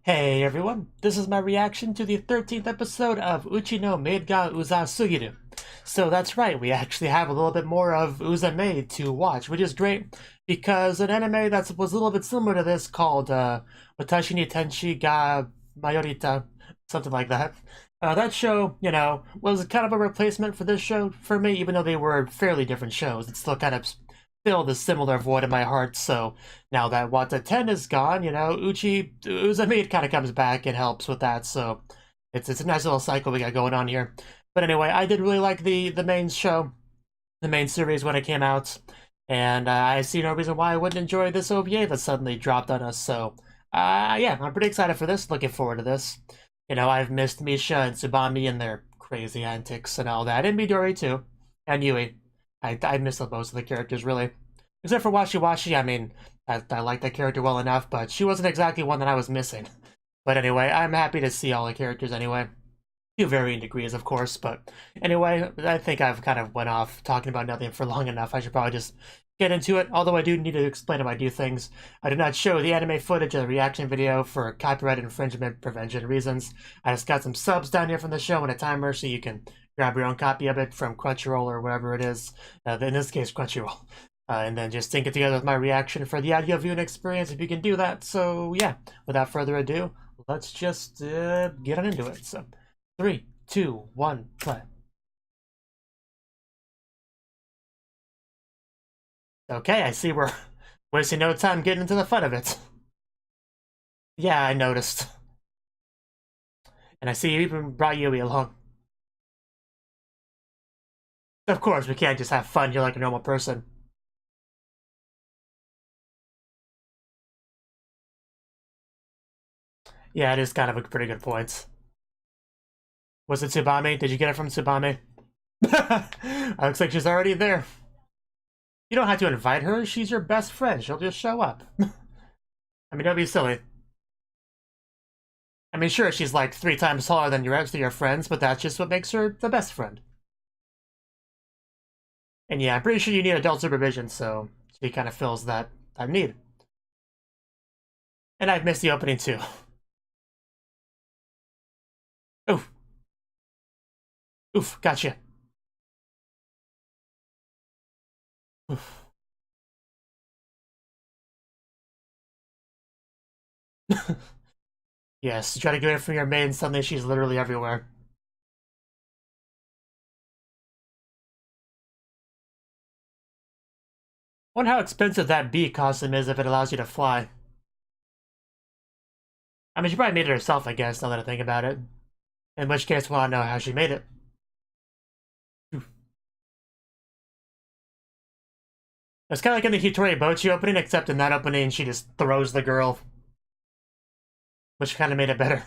Hey everyone, this is my reaction to the 13th episode of Uchi no Maid ga Uzasugiru. So that's right, we actually have a little bit more of UzaMaid to watch, which is great because an anime that was a little bit similar to this called Watashi ni Tenshi ga Mayorita, something like that. That show, was kind of a replacement for this show for me, even though they were fairly different shows. It still kind of filled a similar void in my heart, so now that Wata 10 is gone, UzaMaid kind of comes back and helps with that, so it's a nice little cycle we got going on here. But anyway, I did really like the main show, the main series when it came out, and I see no reason why I wouldn't enjoy this OVA that suddenly dropped on us, so yeah, I'm pretty excited for this, looking forward to this. I've missed Misha and Tsubami and their crazy antics and all that, and Midori too, and Yui. I miss most of the characters, really. Except for Washi Washi, I mean, I like that character well enough, but she wasn't exactly one that I was missing. But anyway, I'm happy to see all the characters anyway. To varying degrees, of course, but anyway, I think I've kind of went off talking about nothing for long enough. I should probably just get into it, although I do need to explain how I do things. I did not show the anime footage of the reaction video for copyright infringement prevention reasons. I just got some subs down here from the show and a timer so you can grab your own copy of it from Crunchyroll or whatever it is. In this case, Crunchyroll. And then just sync it together with my reaction for the audio viewing experience if you can do that. So yeah, without further ado, let's just get on into it. So 3, 2, 1, play. Okay, I see we're wasting no time getting into the fun of it. Yeah, I noticed. And I see you even brought Yui along. Of course, we can't just have fun here like a normal person. Yeah, it is kind of a pretty good point. Was it Tsubame? Did you get it from Tsubame? Looks like she's already there. You don't have to invite her. She's your best friend. She'll just show up. I mean, don't be silly. I mean, sure, she's like 3 times taller than your rest of your friends, but that's just what makes her the best friend. And yeah, I'm pretty sure you need adult supervision, so she kind of fills that need. And I've missed the opening too. Oof. Oof, gotcha. Oof. Yes, try to get away from your maid and suddenly she's literally everywhere. Wonder how expensive that bee costume is if it allows you to fly. I mean, she probably made it herself, I guess, now that I think about it. In which case, I want to know how she made it. It's kind of like in the Hitori Bochi opening, except in that opening, she just throws the girl. Which kind of made it better.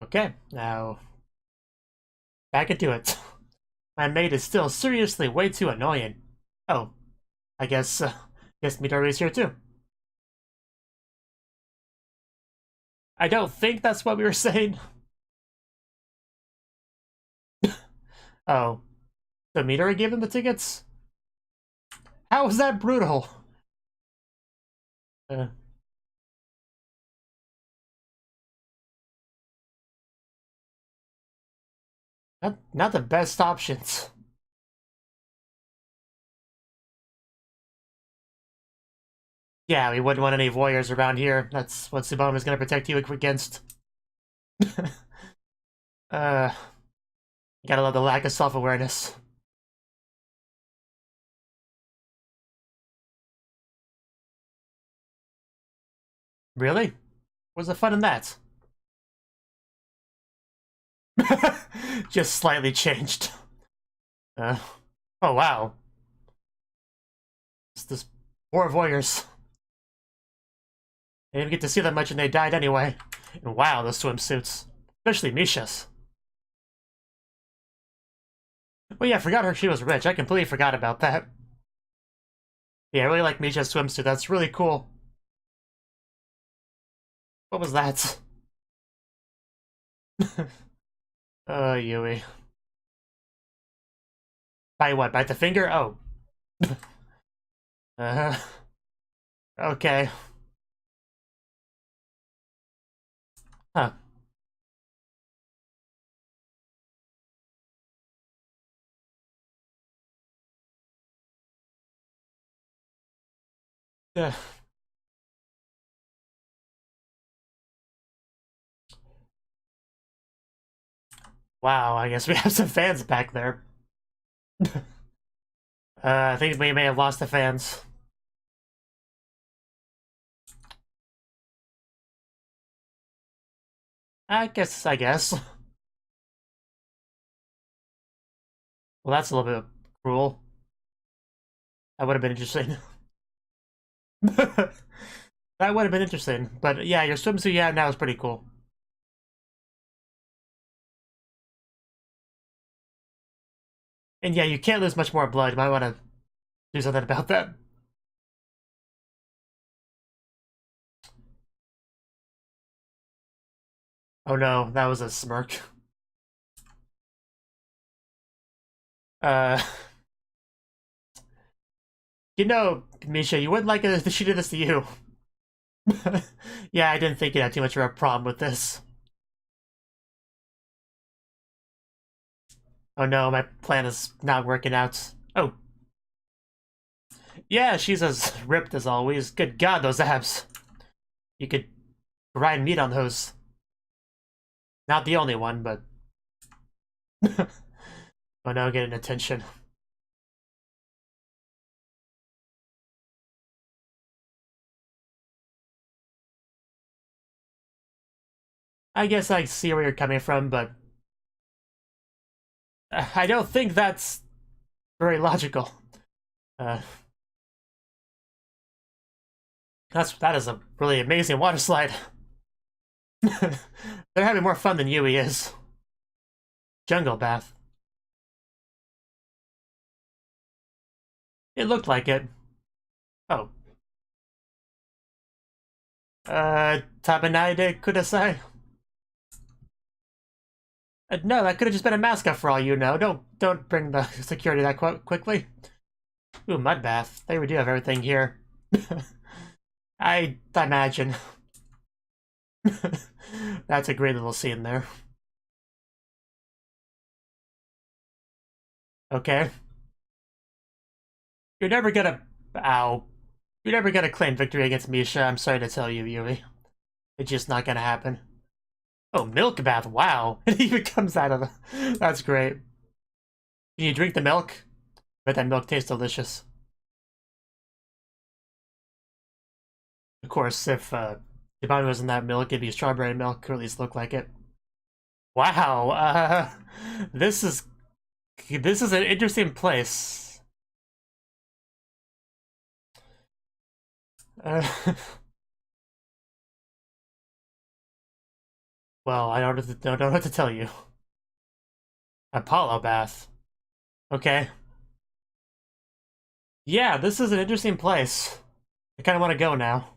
Okay, now back into it. My maid is still seriously way too annoying. Oh, I guess Midori's here too. I don't think that's what we were saying. Oh, so Midori gave him the tickets? How was that brutal? Uh, not the best options. Yeah, we wouldn't want any voyeurs around here. That's what Tsubame is going to protect you against. uh, gotta love the lack of self-awareness. Really? What's the fun in that? Just slightly changed. Uh, oh wow. It's this poor voyeurs. They didn't get to see that much and they died anyway. And wow, those swimsuits. Especially Misha's. Oh yeah, I forgot she was rich. I completely forgot about that. Yeah, I really like Misha's swimsuit. That's really cool. What was that? Yui. Bite what? Bite the finger? Oh. uh, okay. Huh. Yeah. Wow, I guess we have some fans back there. I think we may have lost the fans. I guess. Well, that's a little bit cruel. That would have been interesting. That would have been interesting. But yeah, your swimsuit you have now is pretty cool. And yeah, you can't lose much more blood. You might want to do something about that. Oh no, that was a smirk. Uh, you know, Misha, you wouldn't like it if she did this to you. Yeah, I didn't think you had too much of a problem with this. Oh no, my plan is not working out. Oh. Yeah, she's as ripped as always. Good god, those abs. You could grind meat on those. Not the only one, but... Oh no, getting attention. I guess I see where you're coming from, but... I don't think that's very logical. Uh, that is a really amazing water slide. They're having more fun than Yui is. Jungle bath. It looked like it. Oh. Tabanaide Kudasai? No, that could have just been a mascot for all you know. Don't bring the security that quickly. Ooh, mud bath. They do have everything here. I imagine. That's a great little scene there. Okay. You're never gonna... Ow. You're never gonna claim victory against Misha, I'm sorry to tell you, Yui. It's just not gonna happen. Oh, milk bath, wow. It even comes out of the... That's great. Can you drink the milk? Bet that milk tastes delicious. Of course, if Shibani was in that milk, it'd be strawberry milk, or at least look like it. Wow, this is an interesting place. Uh, well, don't know what to tell you. Apollo bath. Okay. Yeah, this is an interesting place. I kind of want to go now.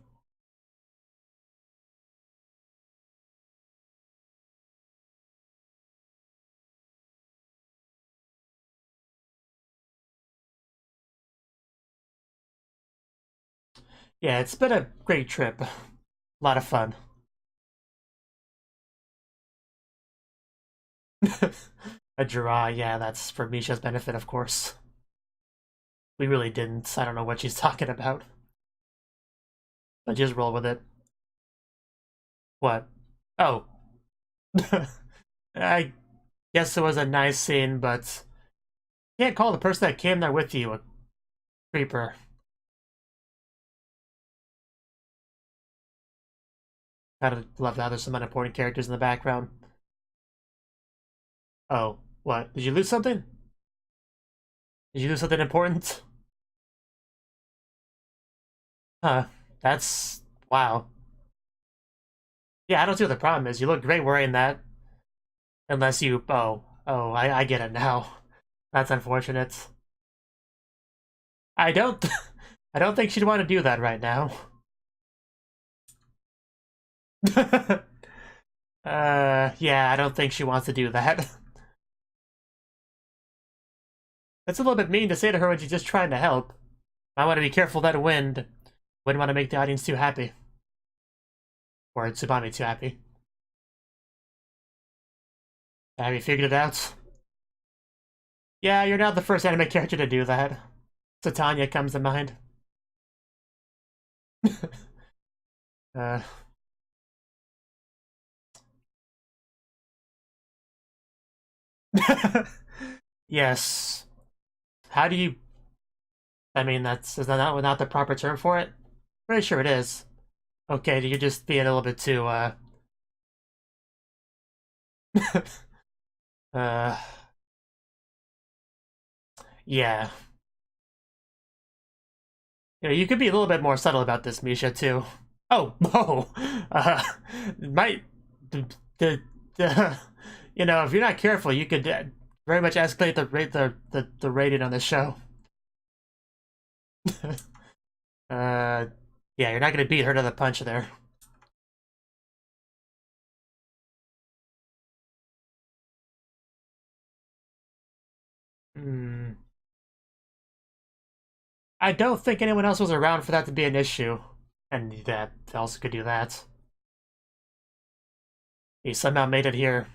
Yeah, it's been a great trip. A lot of fun. A draw, yeah, that's for Misha's benefit, of course. We really didn't. I don't know what she's talking about. But just roll with it. What? Oh. I guess it was a nice scene, but can't call the person that came there with you a creeper. Gotta love how there's some unimportant characters in the background. Oh, what? Did you lose something? Did you lose something important? Huh. That's... wow. Yeah, I don't see what the problem is. You look great wearing that. Unless you... oh, I get it now. That's unfortunate. I don't I don't think she'd want to do that right now. Yeah, I don't think she wants to do that. That's a little bit mean to say to her when she's just trying to help. I want to be careful that wind. Wouldn't want to make the audience too happy. Or Tsubame too happy. Have you figured it out? Yeah, you're not the first anime character to do that. Satanya comes to mind. uh... Yes. How do you... I mean, is that not the proper term for it? Pretty sure it is. Okay, you're just being a little bit too, uh... Yeah. You know, you could be a little bit more subtle about this, Misha, too. Oh, oh! Might... You know, if you're not careful, you could very much escalate the rating on the show. Yeah, you're not gonna beat her to the punch there. Hmm. I don't think anyone else was around for that to be an issue, and that also could do that. You somehow made it here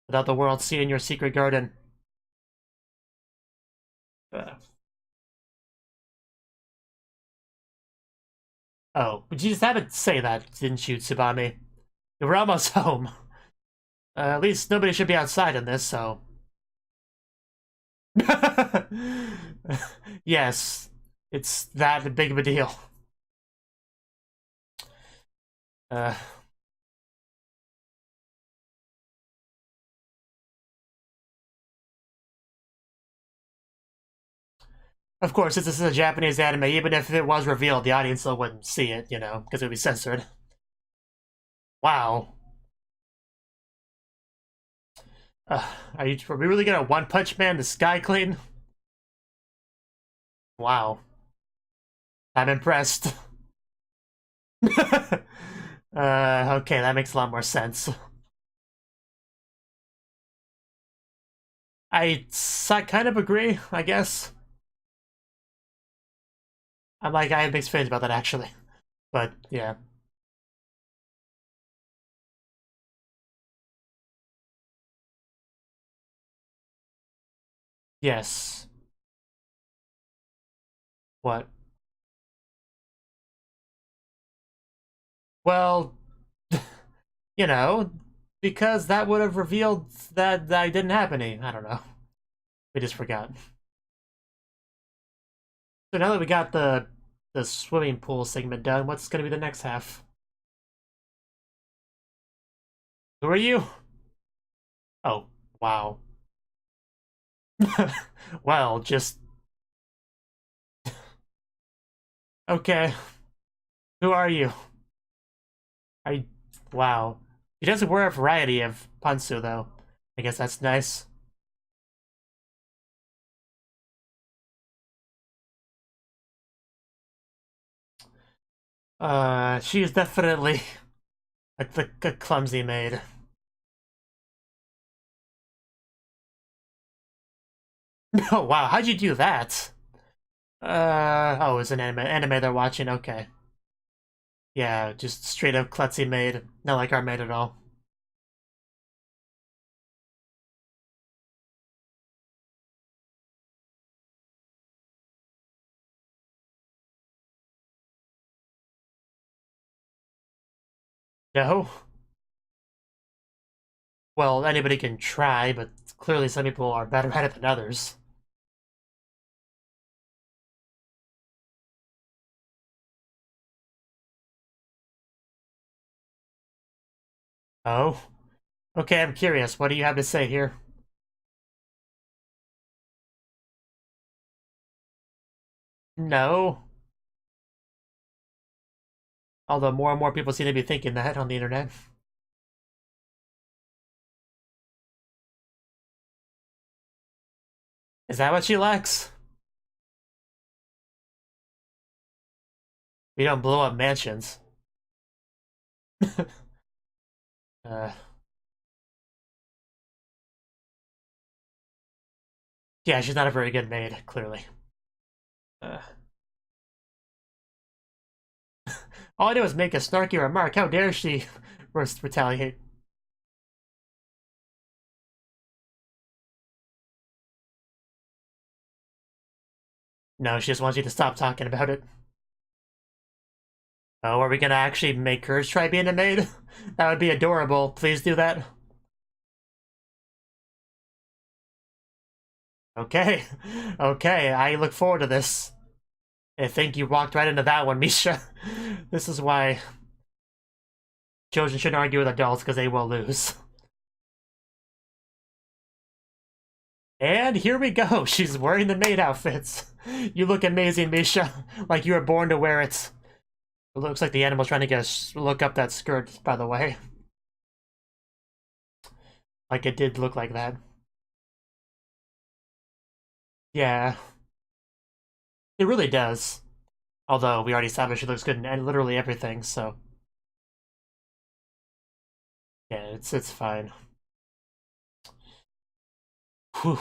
without the world seeing your secret garden. Oh, but you just had to say that, didn't you, Tsubame? We're almost home. At least nobody should be outside in this, so... Yes, it's that big of a deal. Uh... Of course, since this is a Japanese anime, even if it was revealed, the audience still wouldn't see it, you know, because it would be censored. Wow. Are we really gonna One Punch Man the Sky Clean? Wow. I'm impressed. Okay, that makes a lot more sense. I kind of agree, I guess. I have mixed feelings about that, actually. But, yeah. Yes. What? Well, you know, because that would have revealed that didn't happen. I don't know. We just forgot. So now that we got the swimming pool segment done, what's gonna be the next half? Who are you? Oh, wow. Well, just... Okay. Who are you? I... Wow. He does wear a variety of pantsu, though. I guess that's nice. She is definitely a clumsy maid. Oh, wow, how'd you do that? Oh, it's an anime they're watching, okay. Yeah, just straight up klutzy maid. Not like our maid at all. No? Well, anybody can try, but clearly some people are better at it than others. Oh? Okay, I'm curious. What do you have to say here? No. Although more and more people seem to be thinking that on the internet. Is that what she likes? We don't blow up mansions. uh, yeah, she's not a very good maid, clearly. Uh, all I do is make a snarky remark. How dare she retaliate? No, she just wants you to stop talking about it. Oh, are we gonna actually make her try being a maid? That would be adorable. Please do that. Okay. Okay, I look forward to this. I think you walked right into that one, Misha. This is why children shouldn't argue with adults, because they will lose. And here we go. She's wearing the maid outfits. You look amazing, Misha. Like you were born to wear it. It looks like the animal's trying to get look up that skirt, by the way. Like it did look like that. Yeah. It really does. Although we already established she looks good in literally everything, so yeah, it's fine. Whew.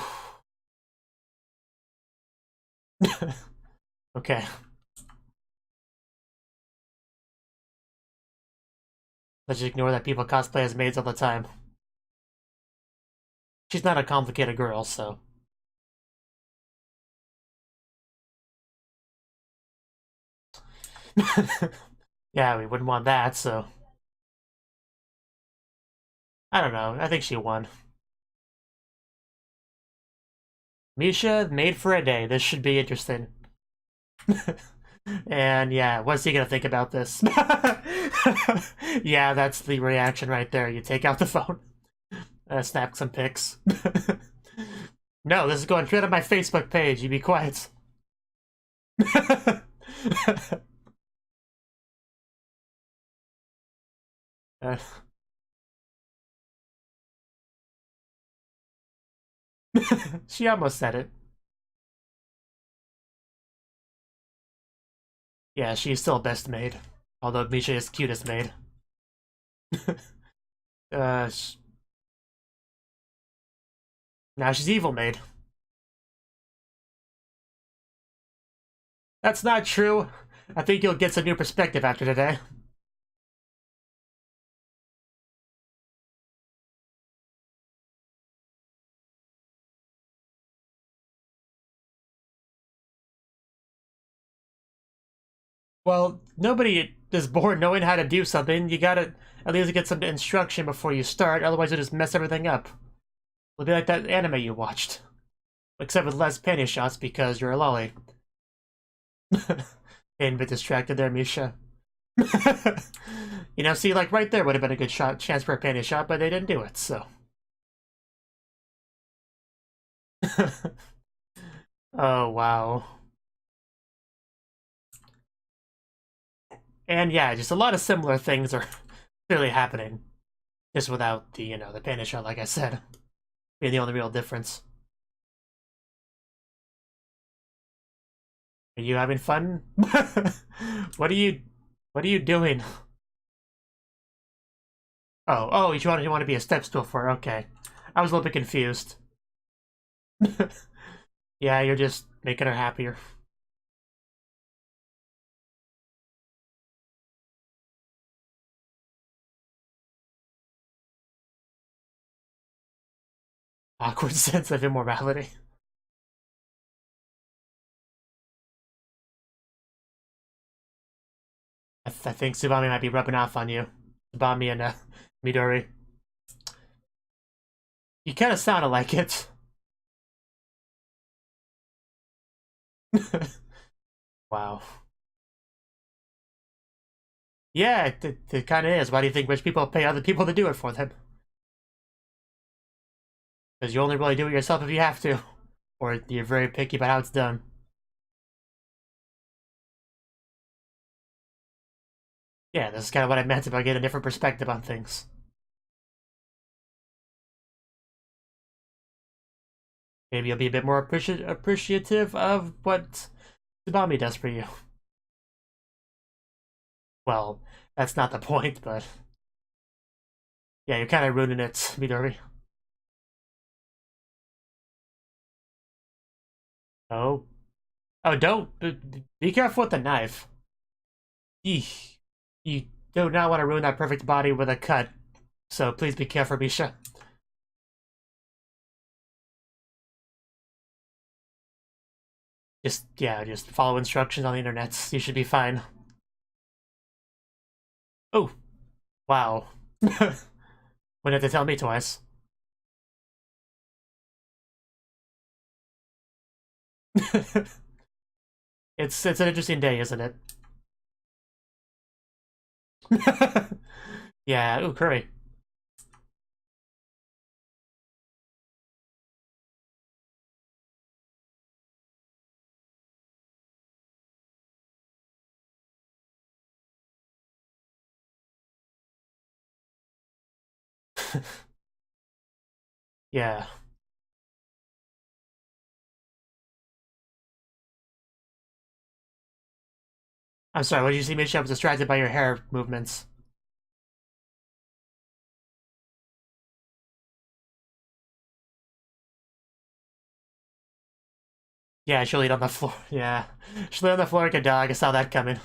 Okay. Let's just ignore that people cosplay as maids all the time. She's not a complicated girl, so. Yeah, we wouldn't want that, so. I don't know. I think she won. Misha, made for a day. This should be interesting. And yeah, what's he gonna think about this? Yeah, that's the reaction right there. You take out the phone, snap some pics. No, this is going straight on my Facebook page. You be quiet. uh, she almost said it. Yeah, she's still best maid. Although Misha is cutest maid. uh, now she's evil maid. That's not true. I think you'll get some new perspective after today. Well, nobody is born knowing how to do something. You gotta at least get some instruction before you start, otherwise you'll just mess everything up. It'll be like that anime you watched. Except with less panty shots because you're a lolly. Getting a bit distracted there, Misha. You know, see, like right there would have been a good chance for a panty shot, but they didn't do it, so. Oh, wow. And yeah, just a lot of similar things are clearly happening. Just without the, the panty shot, like I said. Being the only real difference. Are you having fun? What are you doing? Oh, you want to be a step stool for her. Okay. I was a little bit confused. Yeah, you're just making her happier. Awkward sense of immorality. I think Tsubami might be rubbing off on you. Tsubami and Midori. You kind of sounded like it. Wow. Yeah, it kind of is. Why do you think rich people pay other people to do it for them? Because you only really do it yourself if you have to. Or you're very picky about how it's done. Yeah, this is kind of what I meant about getting a different perspective on things. maybe you'll be a bit more appreciative of what Tsubame does for you. Well, that's not the point, but yeah, you're kind of ruining it, Midori. Oh, oh, don't be careful with the knife. Eek. You do not want to ruin that perfect body with a cut, so please be careful, Misha. Just follow instructions on the internet. You should be fine. Oh, wow. Wouldn't have to tell me twice. It's an interesting day, isn't it? Yeah, ooh, curry. Yeah. I'm sorry, what did you see, Misha? I was distracted by your hair movements. Yeah, she'll eat on the floor. Yeah. She'll eat on the floor like a dog. I saw that coming.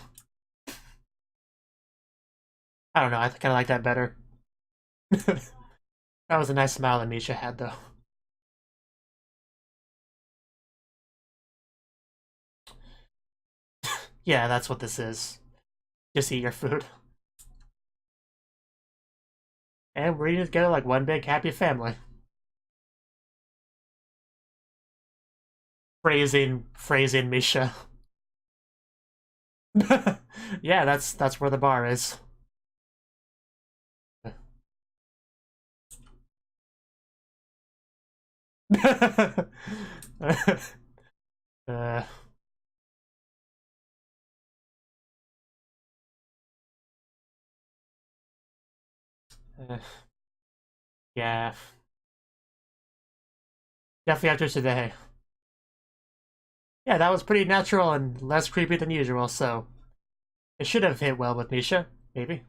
I don't know, I kind of like that better. That was a nice smile that Misha had, though. Yeah, that's what this is. Just eat your food. And we're eating together like one big happy family. Phrasing Misha. Yeah, that's where the bar is. uh, uh, yeah, definitely after today. Yeah, that was pretty natural and less creepy than usual, so it should have hit well with Misha, maybe.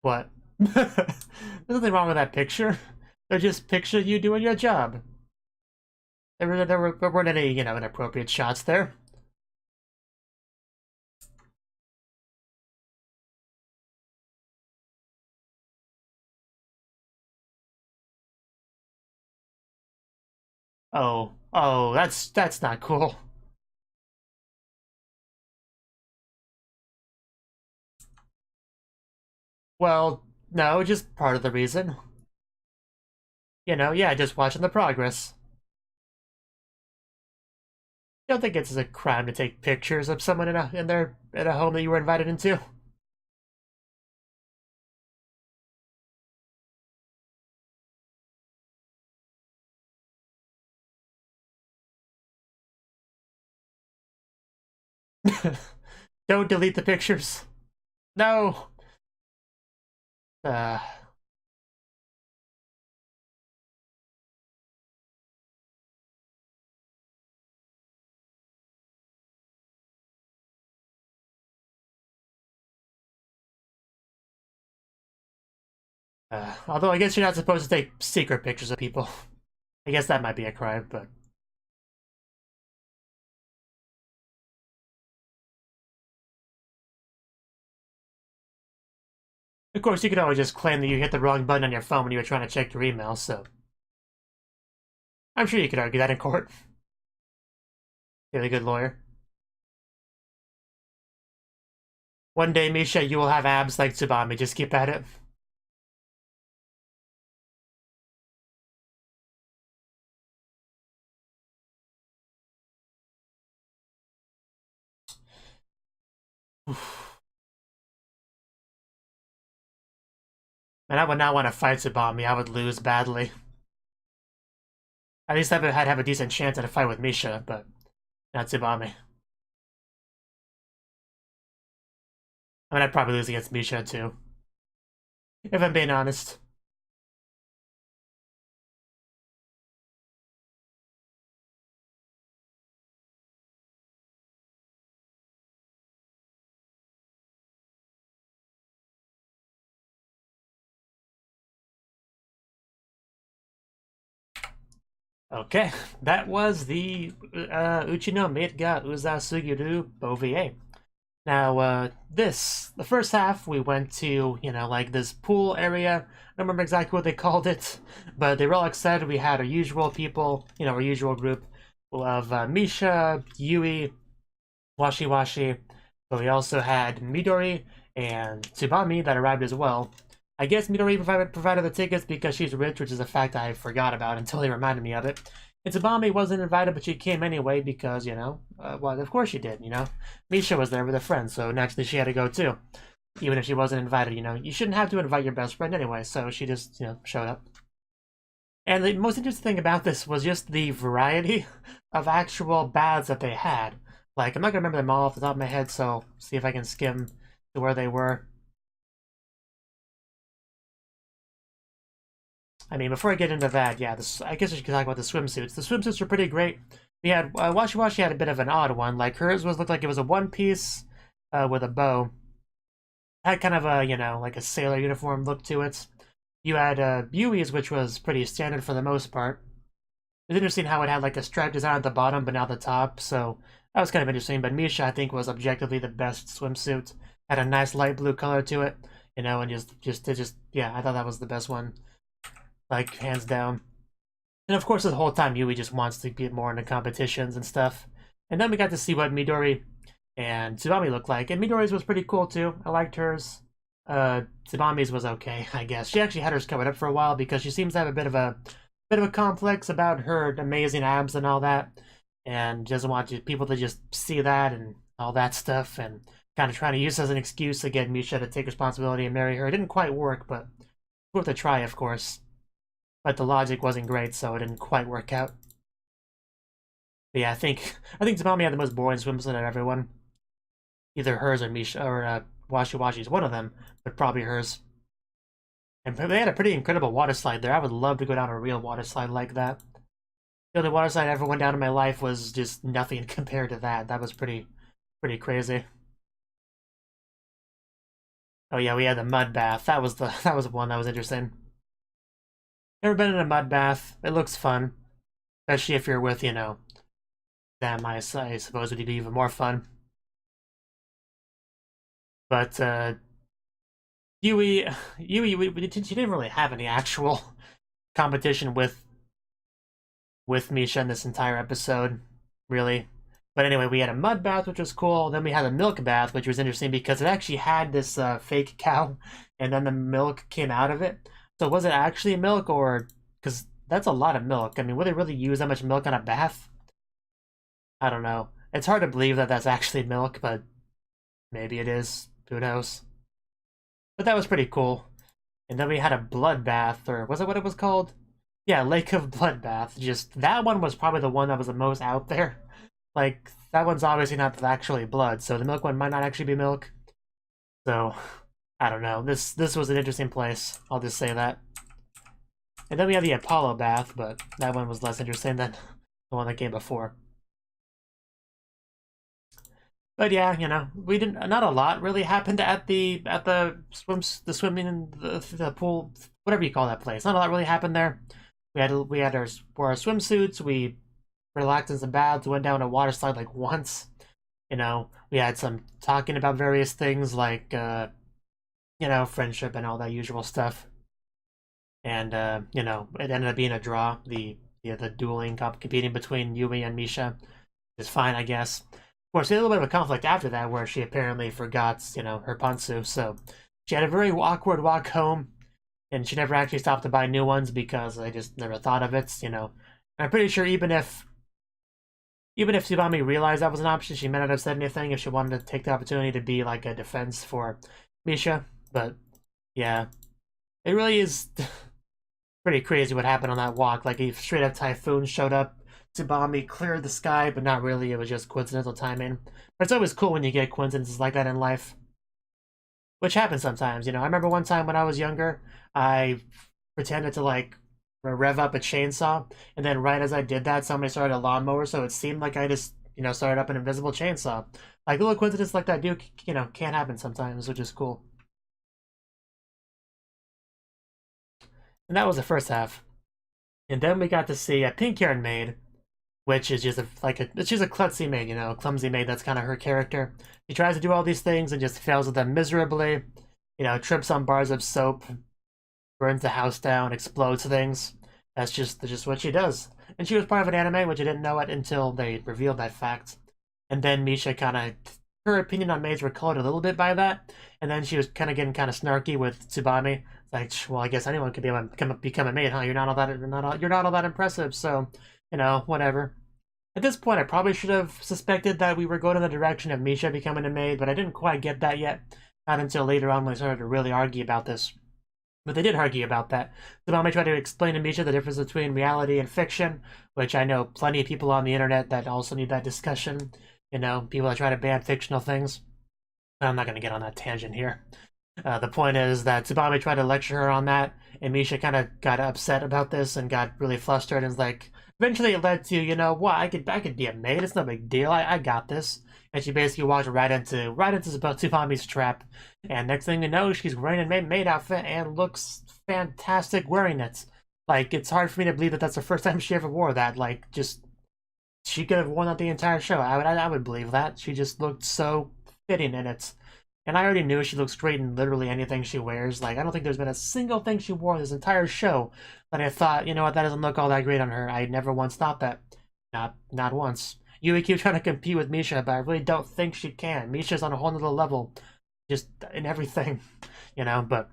What? There's nothing wrong with that picture. They're just picture you doing your job. There weren't any, inappropriate shots there. Oh, that's not cool. Well, no, just part of the reason. Yeah, just watching the progress. You don't think it's a crime to take pictures of someone in a home that you were invited into? Don't delete the pictures. No. Uh, although I guess you're not supposed to take secret pictures of people. I guess that might be a crime, but of course you could always just claim that you hit the wrong button on your phone when you were trying to check your email. So I'm sure you could argue that in court. You're a good lawyer. One day, Misha, you will have abs like Tsubame. Just keep at it. And I would not want to fight Tsubame. I would lose badly. At least I would have a decent chance at a fight with Misha, but not Tsubame. I mean, I'd probably lose against Misha too. if I'm being honest. Okay, that was the Uchi no Maid ga Uzasugiru OVA. Now, the first half, we went to, like this pool area. I don't remember exactly what they called it, but they were all excited. We had our usual people, our usual group of Misha, Yui, Washi Washi, but we also had Midori and Tsubami that arrived as well. I guess Midori provided the tickets because she's rich, which is a fact I forgot about until they reminded me of it. And Tsubami wasn't invited, but she came anyway because, well, of course she did, Misha was there with a friend, so naturally she had to go too. Even if she wasn't invited, you shouldn't have to invite your best friend anyway, so she just, showed up. And the most interesting thing about this was just the variety of actual baths that they had. Like, I'm not gonna remember them all off the top of my head, so see if I can skim to where they were. I mean, before I get into that, yeah, I guess I should talk about the swimsuits. The swimsuits were pretty great. We had, Washi Washi had a bit of an odd one. Like, hers looked like it was a one piece with a bow. Had kind of a, like a sailor uniform look to it. You had Yui's, which was pretty standard for the most part. It was interesting how it had like a stripe design at the bottom, but not the top, so that was kind of interesting. But Misha, I think, was objectively the best swimsuit. Had a nice light blue color to it, and yeah, I thought that was the best one. Like, hands down. And of course, the whole time, Yui just wants to get more into competitions and stuff. And then we got to see what Midori and Tsubami looked like. And Midori's was pretty cool, too. I liked hers. Tsubami's was okay, I guess. She actually had hers covered up for a while because she seems to have a bit of a complex about her amazing abs and all that. And doesn't want people to just see that and all that stuff. And kind of trying to use it as an excuse to get Misha to take responsibility and marry her. It didn't quite work, but worth a try, of course. But the logic wasn't great, so it didn't quite work out. But yeah, I think Tsubami had the most boring swimsuit of everyone. Either hers or Misha or Washi Washi's, one of them, but probably hers. And they had a pretty incredible water slide there. I would love to go down a real water slide like that. The only water slide I ever went down in my life was just nothing compared to that. That was pretty crazy. Oh yeah, we had the mud bath. That was one that was interesting. Never been in a mud bath. It looks fun. Especially if you're with, them, I suppose would be even more fun. But, Yui, she didn't really have any actual competition with Misha in this entire episode, really. But anyway, we had a mud bath, which was cool. Then we had a milk bath, which was interesting because it actually had this fake cow, and then the milk came out of it. So was it actually milk, or because that's a lot of milk? I mean, would they really use that much milk on a bath? I don't know. It's hard to believe that that's actually milk, but maybe it is. Who knows? But that was pretty cool. And then we had a bloodbath, or was it what it was called? Yeah, Lake of Bloodbath. Just that one was probably the one that was the most out there. Like, that one's obviously not actually blood, so the milk one might not actually be milk. So, I don't know. This was an interesting place. I'll just say that. And then we have the Apollo bath, but that one was less interesting than the one that came before. But yeah, we didn't. Not a lot really happened at the swimming in the pool, whatever you call that place. Not a lot really happened there. We had our wore our swimsuits. We relaxed in some baths. Went down a water slide like once. We had some talking about various things like friendship and all that usual stuff. And it ended up being a draw. The dueling competing between Yumi and Misha is fine, I guess. Of course, we had a little bit of a conflict after that where she apparently forgot, her pantsu, so she had a very awkward walk home, and she never actually stopped to buy new ones because I just never thought of it, I'm pretty sure even if Tsubami realized that was an option, she might not have said anything if she wanted to take the opportunity to be like a defense for Misha, but yeah. It really is pretty crazy what happened on that walk. Like, a straight up typhoon showed up. Tsubami cleared the sky, but not really. It was just coincidental timing. But it's always cool when you get coincidences like that in life. which happens sometimes. You know, I remember one time when I was younger, I pretended to like rev up a chainsaw, and then right as I did that, somebody started a lawnmower, so it seemed like I just, you know, started up an invisible chainsaw. Like little coincidences like that do, you know, can happen sometimes, which is cool. And that was the first half. And then we got to see a pink-haired maid, which is just she's a klutzy maid, you know, clumsy maid. That's kind of her character. She tries to do all these things and just fails at them miserably. You know, trips on bars of soap, burns the house down, explodes things. That's just what she does. And she was part of an anime, which I didn't know it until they revealed that fact. And then Misha kind of, her opinion on maids were colored a little bit by that. And then she was kind of getting kind of snarky with Tsubame. Like, well, I guess anyone could become a maid, huh? You're not all that impressive. So, you know, whatever. At this point, I probably should have suspected that we were going in the direction of Misha becoming a maid, but I didn't quite get that yet. Not until later on when they started to really argue about this. But they did argue about that. Tsubame tried to explain to Misha the difference between reality and fiction, which I know plenty of people on the internet that also need that discussion. You know, people that try to ban fictional things. I'm not going to get on that tangent here. The point is that Tsubame tried to lecture her on that, and Misha kind of got upset about this and got really flustered and was like, eventually it led to, you know, what, I could be a maid, it's no big deal, I got this. And she basically walked right into Tsubame's trap. And next thing you know, she's wearing a maid outfit and looks fantastic wearing it. Like, it's hard for me to believe that that's the first time she ever wore that. Like, just, she could have worn that the entire show. I would believe that. She just looked so fitting in it. And I already knew she looks great in literally anything she wears. Like, I don't think there's been a single thing she wore this entire show that I thought, you know what, that doesn't look all that great on her. I never once thought that. Not once. Yui keeps trying to compete with Misha, but I really don't think she can. Misha's on a whole nother level, just in everything, you know, but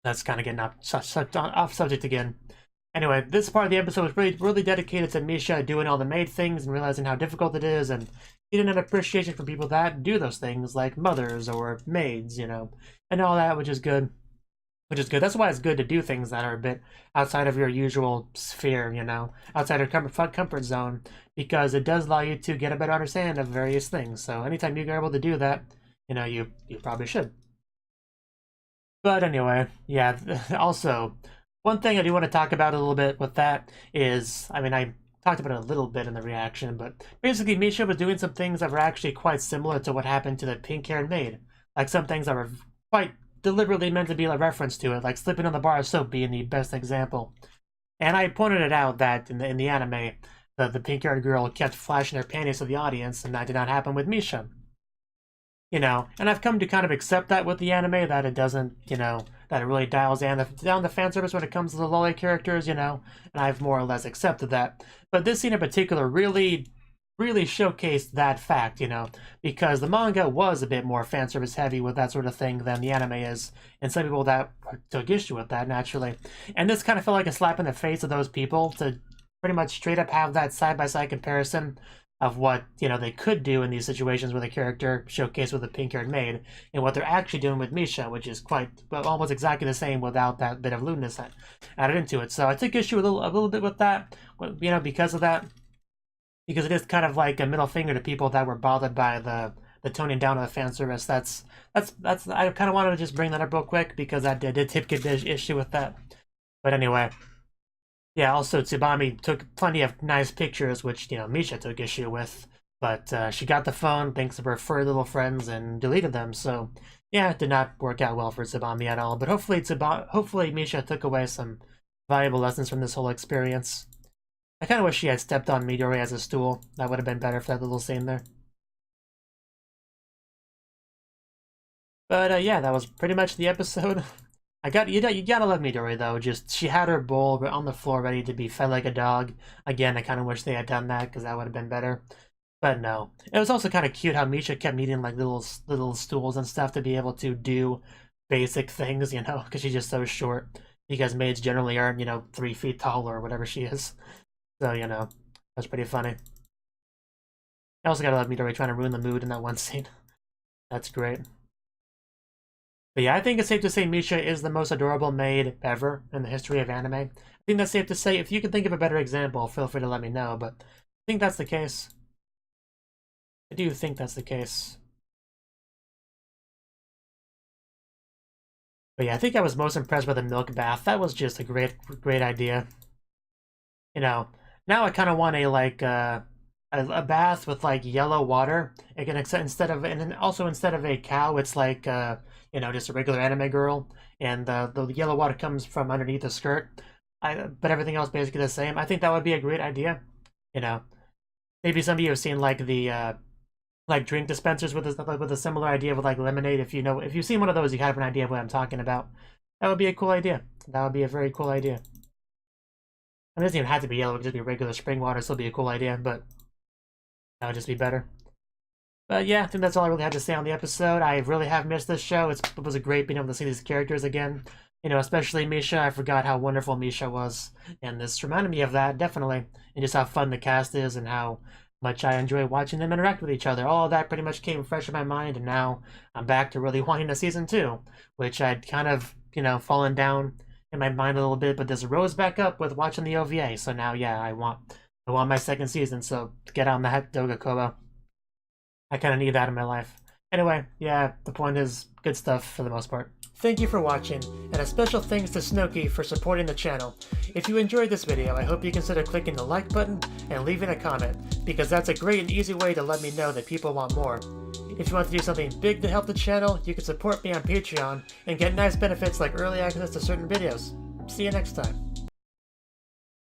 that's kind of getting off subject again. Anyway, this part of the episode was really dedicated to Misha doing all the maid things and realizing how difficult it is, and getting an appreciation for people that do those things, like mothers or maids, you know, and all that, which is good. That's why it's good to do things that are a bit outside of your usual sphere, you know, outside of comfort zone, because it does allow you to get a better understanding of various things. So anytime you're able to do that, you know, you probably should. But anyway, yeah, also, one thing I do want to talk about a little bit with that is, I mean, I talked about it a little bit in the reaction, but basically Misha was doing some things that were actually quite similar to what happened to the pink-haired maid. Like some things that were quite deliberately meant to be a reference to it, like slipping on the bar of soap being the best example. And I pointed it out that in the anime, the pink-haired girl kept flashing her panties to the audience, and that did not happen with Misha. You know, and I've come to kind of accept that with the anime, that it doesn't, you know, that it really dials down the fan service when it comes to the loli characters, you know, and I've more or less accepted that. But this scene in particular really showcased that fact, you know, because the manga was a bit more fan service heavy with that sort of thing than the anime is, and some people that took issue with that, naturally. And this kind of felt like a slap in the face of those people to pretty much straight up have that side-by-side comparison of what, you know, they could do in these situations with a character showcased with a pink-haired maid, and what they're actually doing with Misha, which is quite, well, almost exactly the same without that bit of lewdness added into it. So I took issue a little bit with that, you know, because of that. Because it is kind of like a middle finger to people that were bothered by the toning down of the fan service. That's I kind of wanted to just bring that up real quick because I did take issue with that. But anyway, yeah. Also, Tsubame took plenty of nice pictures, which, you know, Misha took issue with. But she got the phone thanks to her furry little friends and deleted them. So yeah, it did not work out well for Tsubame at all. But hopefully Misha took away some valuable lessons from this whole experience. I kind of wish she had stepped on Midori as a stool. That would have been better for that little scene there. But yeah, that was pretty much the episode. You gotta love Midori though. Just she had her bowl on the floor ready to be fed like a dog. Again, I kind of wish they had done that because that would have been better. But no, it was also kind of cute how Misha kept needing like little stools and stuff to be able to do basic things, you know, because she's just so short. Because maids generally aren't, you know, 3 feet tall or whatever she is. So, you know, that's pretty funny. I also gotta love Midori trying to ruin the mood in that one scene. That's great. But yeah, I think it's safe to say Misha is the most adorable maid ever in the history of anime. I think that's safe to say. If you can think of a better example, feel free to let me know, but I think that's the case. I do think that's the case. But yeah, I think I was most impressed by the milk bath. That was just a great idea. You know, now I kind of want a bath with like yellow water. Again, instead of, and then also instead of a cow, it's like just a regular anime girl, and the yellow water comes from underneath the skirt. But everything else basically the same. I think that would be a great idea. You know, maybe some of you have seen like the like drink dispensers with a similar idea with like lemonade. If you've seen one of those, you have an idea of what I'm talking about. That would be a cool idea. That would be a very cool idea. It doesn't even have to be yellow, it could just be regular spring water, still be a cool idea, but that would just be better. But yeah, I think that's all I really had to say on the episode. I really have missed this show. It was a great being able to see these characters again. Especially Misha. I forgot how wonderful Misha was. And this reminded me of that, definitely. And just how fun the cast is and how much I enjoy watching them interact with each other. All of that pretty much came fresh in my mind, and now I'm back to really wanting a season 2, which I'd kind of, fallen down in my mind a little bit, but this rose back up with watching the OVA. So now, yeah, I want my second season, so get on that, Doga Kobo. I kind of need that in my life. Anyway, yeah, the point is, good stuff for the most part. Thank you for watching, and a special thanks to Cnouki for supporting the channel. If you enjoyed this video, I hope you consider clicking the like button and leaving a comment, because that's a great and easy way to let me know that people want more. If you want to do something big to help the channel, you can support me on Patreon and get nice benefits like early access to certain videos. See you next time.